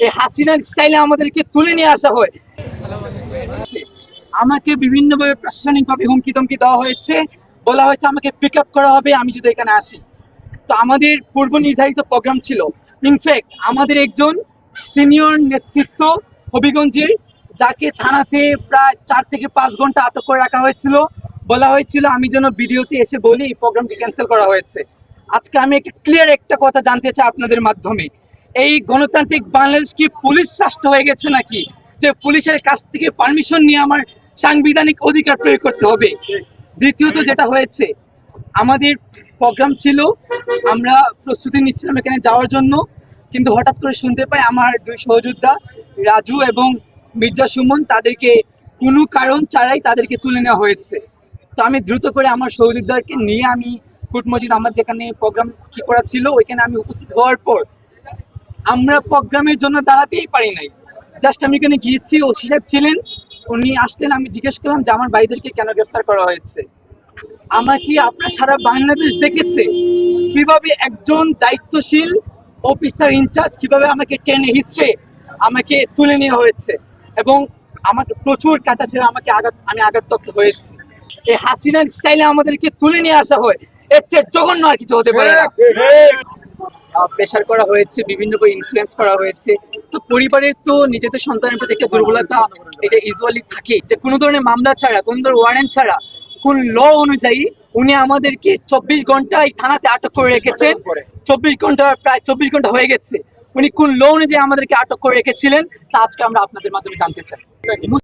এই হাসিনার স্টাইলে আমাদেরকে তুলে নিয়ে আসা হয়। আমাকে বিভিন্নভাবে প্রশাসনিকভাবে হুমকি ধমকি দেওয়া হয়েছে, বলা হয়েছে আমাকে পিক আপ করা হবে আমি যদি এখানে আসি। তো আমাদের পূর্ব নির্ধারিত প্রোগ্রাম ছিল। ইনফ্যাক্ট আমাদের একজন সিনিয়র নেতৃত্ব হবিগঞ্জের, যাকে থানাতে প্রায় 4 থেকে 5 ঘন্টা আটক করে রাখা হয়েছিল, বলা হয়েছিল আমি যেন ভিডিওতে এসে বলি এই প্রোগ্রামটি ক্যান্সেল করা হয়েছে। আজকে আমি একটা কথা জানতে চাই আপনাদের মাধ্যমে, এই গণতান্ত্রিক বাংলাদেশ কি পুলিশ রাষ্ট্র হয়ে গেছে নাকি, যে পুলিশের কাছ থেকে পারমিশন নিয়ে আমার সাংবিধানিক অধিকার প্রয়োগ করতে হবে? দ্বিতীয়ত যেটা হয়েছে, আমাদের প্রোগ্রাম ছিল, আমরা প্রস্তুতি নিচ্ছিলাম এখানে যাওয়ার জন্য, কিন্তু হঠাৎ করে শুনতে পাই আমার 2 সহযোদ্ধা রাজু এবং মির্জা সুমন, তাদেরকে কোনো কারণ ছাড়াই তাদেরকে তুলে নেওয়া হয়েছে। তো আমি দ্রুত করে আমার সহযোদ্ধাকে নিয়ে আমি কোর্ট মসজিদ, আমার যেখানে প্রোগ্রাম কি করা ছিল ওইখানে আমি উপস্থিত হওয়ার পর আমরা প্রোগ্রামের জন্য দাঁড়াতেই পারি নাই। জাস্ট আমি এখানে গিয়েছি, ওসি সাহেব ছিলেন, উনি আসতেন, আমি জিজ্ঞেস করলাম যে আমার ভাইদেরকে কেন গ্রেফতার করা হয়েছে। আমরা কি আপনার সারা বাংলাদেশ দেখেছে কিভাবে একজন দায়িত্বশীল অফিসার ইনচার্জ কিভাবে আমাকে টেনে হিচড়ে আমাকে তুলে নেওয়া হয়েছে, এবং আমাকে প্রচুর কাটা ছিল, আমি আঘাতপ্রাপ্ত হয়েছি। এই হাসিনার স্টাইলে আমাদেরকে তুলে নিয়ে আসা হয়, এর চেয়ে জঘন্য আর কিছু হতে পারে না। প্রেশার করা হয়েছে, বিভিন্নভাবে ইনফ্লুয়েন্স করা হয়েছে। তো পরিবারের তো নিজেদের সন্তানের প্রতি একটা দুর্বলতা এটা ইউজুয়ালি থাকে, যে কোনো ধরনের মামলা ছাড়া, কোনো ধরনের ওয়ারেন্ট ছাড়া, কোন ল অনুযায়ী উনি আমাদেরকে 24 ঘন্টা এই থানাতে আটক করে রেখেছেন। 24 ঘন্টা, প্রায় 24 ঘন্টা হয়ে গেছে। উনি কোন ল অনুযায়ী আমাদেরকে আটক করে রেখেছিলেন তা আজকে আমরা আপনাদের মাধ্যমে জানতে চাই।